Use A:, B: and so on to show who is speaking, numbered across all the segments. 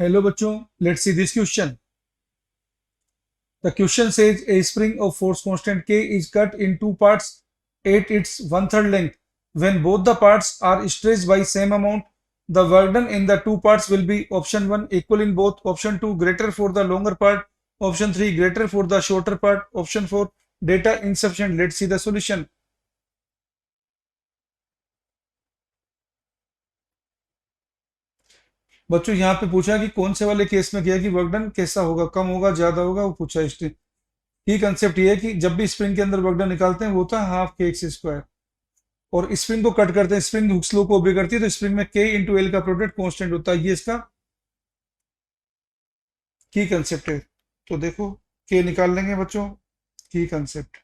A: Hello bachcho, let's see this question. The question says a spring of force constant K is cut in two parts at its one-third length. When both the parts are stretched by same amount, the work done in the two parts will be option 1 equal in both, option 2 greater for the longer part, option 3 greater for the shorter part, option 4 data insufficient. Let's see the solution. बच्चों यहाँ पे पूछा कि कौन से वाले case में किया कि वर्क डन कैसा होगा, कम होगा, ज्यादा होगा, वो पूछा है। की कंसेप्ट ये है कि जब भी स्प्रिंग के अंदर वर्क डन निकालते हैं वो होता है हाफ के एक्स स्क्वायर, और स्प्रिंग को कट करते हैं, स्प्रिंग हुक्स लॉ को ओबे करती है, तो स्प्रिंग में के इंटू एल का प्रोडक्ट कांस्टेंट होता है। ये इसका की कंसेप्ट है। तो देखो के निकाल लेंगे बच्चों, की कंसेप्ट।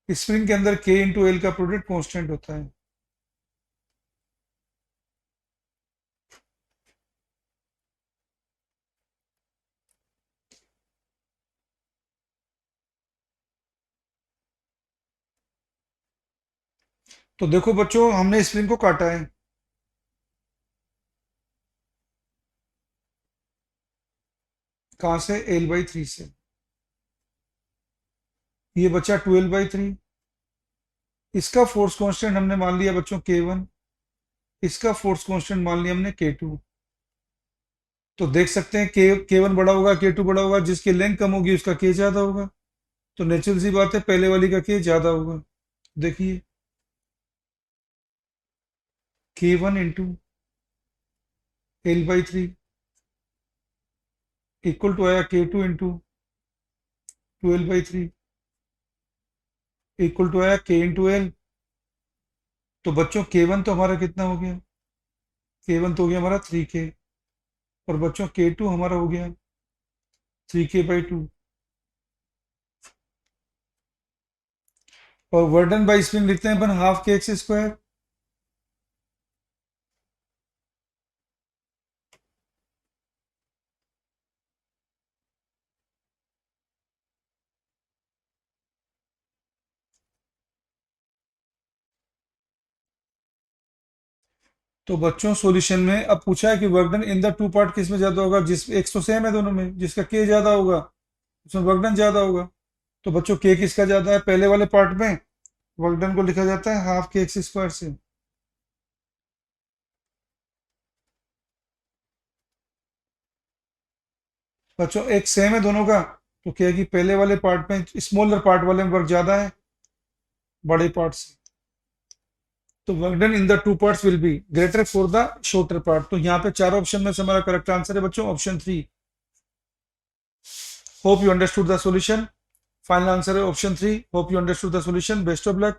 A: स्प्रिंग के अंदर के इंटू एल का प्रोडक्ट कांस्टेंट होता है। तो देखो बच्चों, हमने स्प्रिंग को काटा है, कहां से, L/3 से। ये बचा 12/3। इसका फोर्स कांस्टेंट हमने मान लिया बच्चों K1, इसका फोर्स कांस्टेंट मान लिया हमने K2। तो देख सकते हैं के वन बड़ा होगा, K2 बड़ा होगा, जिसकी लेंथ कम होगी उसका के ज्यादा होगा। तो नेचुरल सी बात है, पहले वाली का के ज्यादा होगा। देखिए K1 into L/3 equal to आया K2 इंटू 12/3 इक्वल टू आया के इंटू एल। तो बच्चों K1 तो हमारा कितना हो गया, K1 तो हो गया हमारा 3K, और बच्चों K2 हमारा हो गया 3K/2। और वर्डन बाई स्प्रिंग लिखते हैं अपन हाफ के एक्स स्क्वायर। तो बच्चों सॉल्यूशन में अब पूछा है कि work done in the two part किस में ज्यादा होगा, जिस एक्स तो सेम है दोनों में, जिसका के ज्यादा होगा उसमें वर्क डन ज्यादा होगा। तो बच्चों के किसका ज्यादा है, पहले वाले पार्ट में वर्क डन को लिखा जाता है हाफ के एक्स स्क्वायर से। बच्चों एक सेम है दोनों का, तो क्या है कि पहले वाले पार्ट में, स्मॉलर पार्ट वाले में वर्क ज्यादा है बड़े पार्ट से। तो work done in the two parts will be greater for the shorter part. तो यहाँ पे चार ऑप्शन में से हमारा करेक्ट आंसर है बच्चों option 3। Hope you understood the solution. Final answer है option 3। Hope you understood the solution. Best of luck.